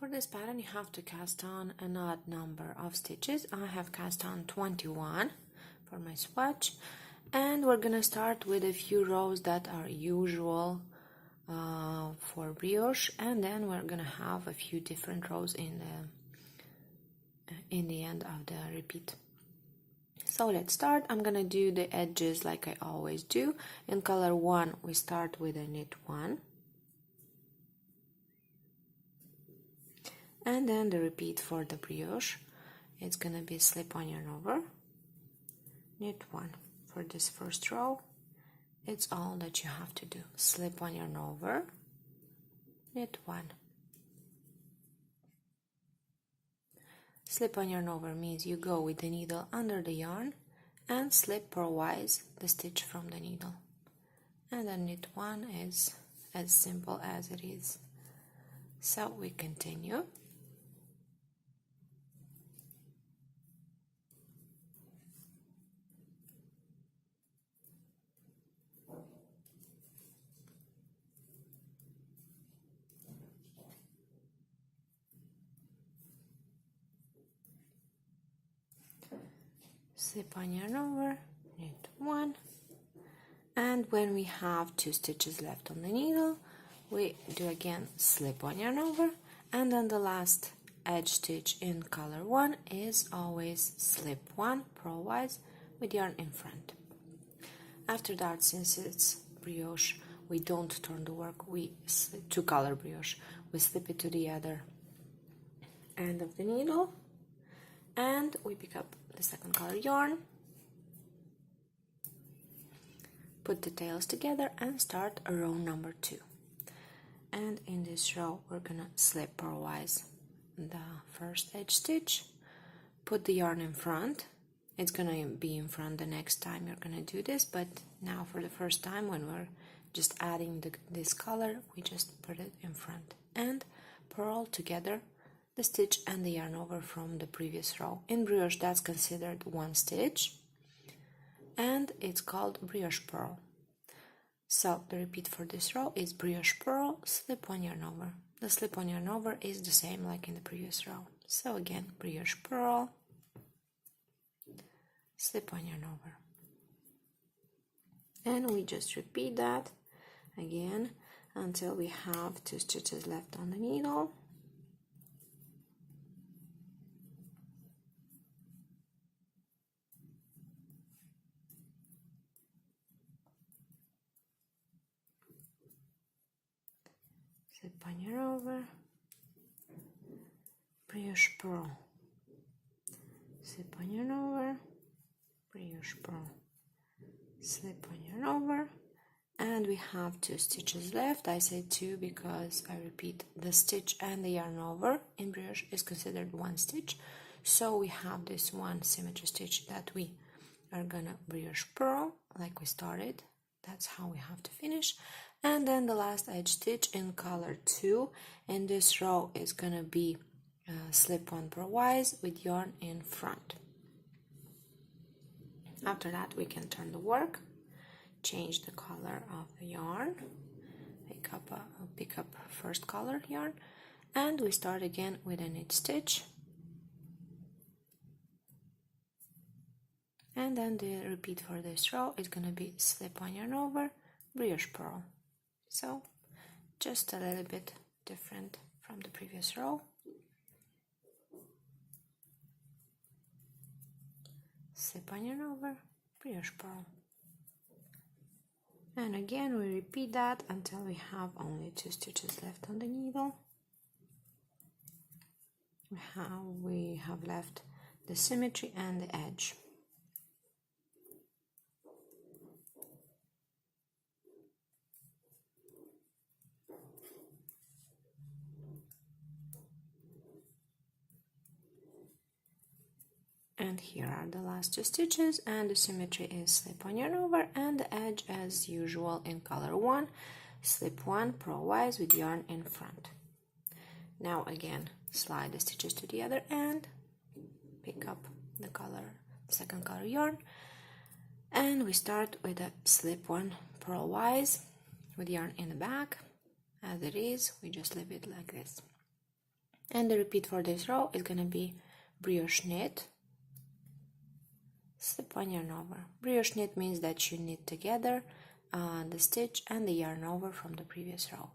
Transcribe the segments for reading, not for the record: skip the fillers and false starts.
For this pattern you have to cast on an odd number of stitches. I have cast on 21 for my swatch, and we're gonna start with a few rows that are usual for brioche, and then we're gonna have a few different rows in the end of the repeat. So let's start. I'm gonna do the edges like I always do. In color 1 we start with a knit 1, and then the repeat for the brioche, it's gonna be slip on yarn over, knit 1. For this first row, it's all that you have to do. Slip on yarn over, knit 1. Slip on yarn over means you go with the needle under the yarn and slip purlwise the stitch from the needle. And then knit 1 is as simple as it is. So we continue. Slip on yarn over, knit 1, and when we have 2 stitches left on the needle, we do again slip on yarn over, and then the last edge stitch in color 1 is always slip 1 purlwise with yarn in front. After that, since it's brioche, we don't turn the work, we to color brioche, we slip it to the other end of the needle, and we pick up the second color yarn, put the tails together and start a row number 2. And in this row we're gonna slip purlwise the first edge stitch, put the yarn in front. It's gonna be in front the next time you're gonna do this, but now for the first time when we're just adding this color, we just put it in front and purl together the stitch and the yarn over from the previous row. In brioche that's considered one stitch and it's called brioche purl. So the repeat for this row is brioche purl, slip 1 yarn over. The slip 1 yarn over is the same like in the previous row. So again, brioche purl, slip 1 yarn over. And we just repeat that again until we have 2 stitches left on the needle. Slip on yarn over, brioche purl, slip on yarn over, brioche purl, slip on yarn over, and we have 2 stitches left. I say 2 because I repeat the stitch and the yarn over in brioche is considered one stitch, so we have this one symmetry stitch that we are gonna brioche purl like we started. That's how we have to finish. And then the last edge stitch in color 2 in this row is gonna be slip 1 purlwise with yarn in front. After that we can turn the work, change the color of the yarn, pick up first color yarn, and we start again with a knit stitch, and then the repeat for this row is gonna be slip 1 yarn over, brioche purl. So just a little bit different from the previous row. Slip on yarn over, brioche purl. And again we repeat that until we have only 2 stitches left on the needle. We have left the symmetry and the edge. And here are the last 2 stitches, and the symmetry is slip on yarn over, and the edge as usual in color 1, slip 1 purlwise with yarn in front. Now again slide the stitches to the other end, pick up the second color yarn, and we start with a slip 1 purlwise with yarn in the back. As it is, we just leave it like this. And the repeat for this row is gonna be brioche knit, slip one yarn over. Brioche knit means that you knit together the stitch and the yarn over from the previous row.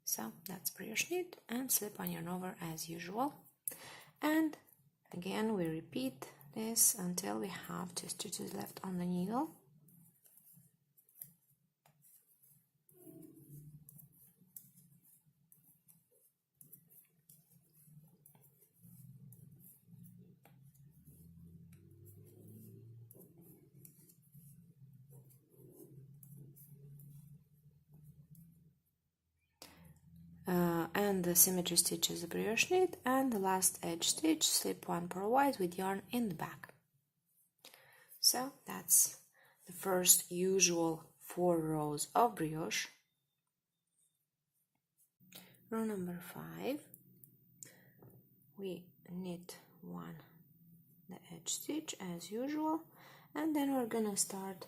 So that's brioche knit and slip one yarn over as usual. And again we repeat this until we have 2 stitches left on the needle. And the symmetry stitch is a brioche knit, and the last edge stitch, slip one purlwise with yarn in the back. So that's the first usual 4 rows of brioche. Row number 5, we knit the edge stitch as usual, and then we're gonna start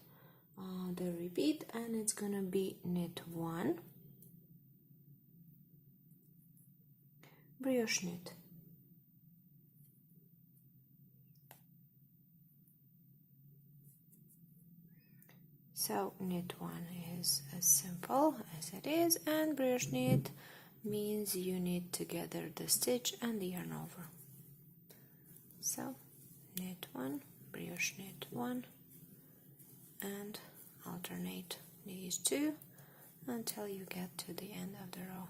the repeat, and it's gonna be knit 1, brioche knit, so knit 1 is as simple as it is, and brioche knit means you knit together the stitch and the yarn over. So knit 1, brioche knit 1, and alternate these 2 until you get to the end of the row.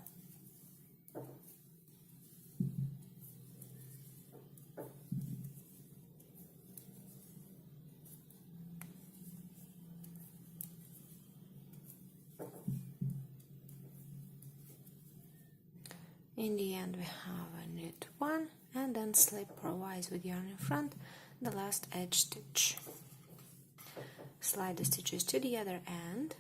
In the end we have a knit 1 and then slip purlwise with yarn in front the last edge stitch. Slide the stitches to the other end,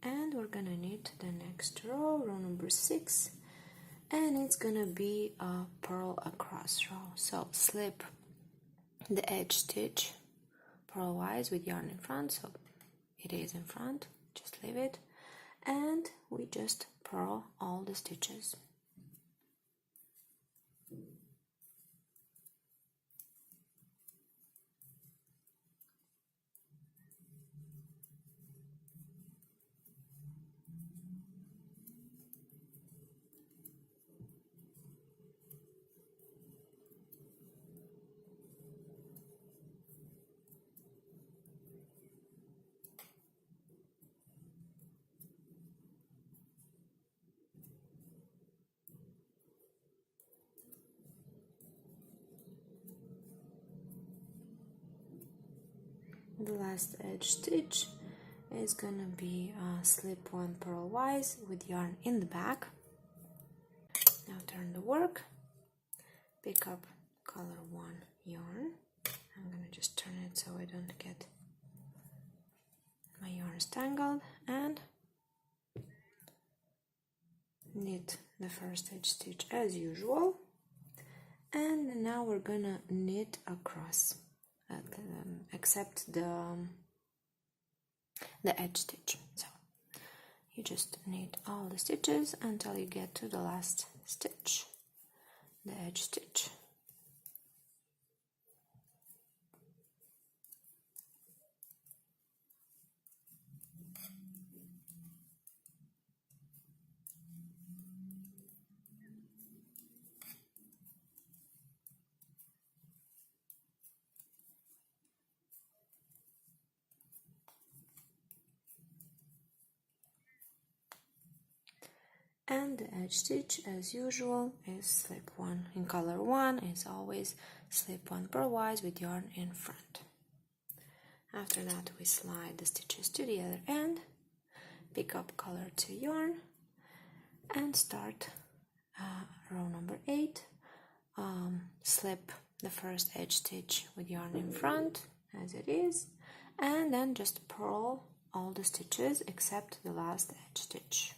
and we're gonna knit the next row, row number 6, and it's gonna be a purl across row. So slip the edge stitch purlwise with yarn in front, so it is in front, just leave it, and we just purl all the stitches. The last edge stitch is gonna be slip one purlwise with yarn in the back. Now turn the work, pick up color 1 yarn. I'm gonna just turn it so I don't get my yarns tangled, and knit the first edge stitch as usual, and now we're gonna knit across except the edge stitch. So you just knit all the stitches until you get to the last stitch, the edge stitch. And the edge stitch as usual is slip 1 in color 1 is always slip 1 purlwise with yarn in front. After that we slide the stitches to the other end, pick up color 2 yarn, and start row number 8. Slip the first edge stitch with yarn in front as it is, and then just purl all the stitches except the last edge stitch.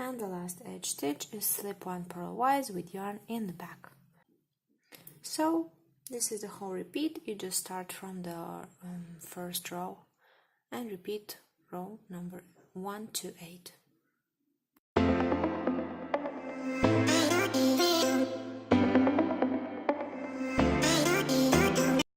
And the last edge stitch is slip 1 purlwise with yarn in the back. So this is the whole repeat. You just start from the first row and repeat row number 1 to 8.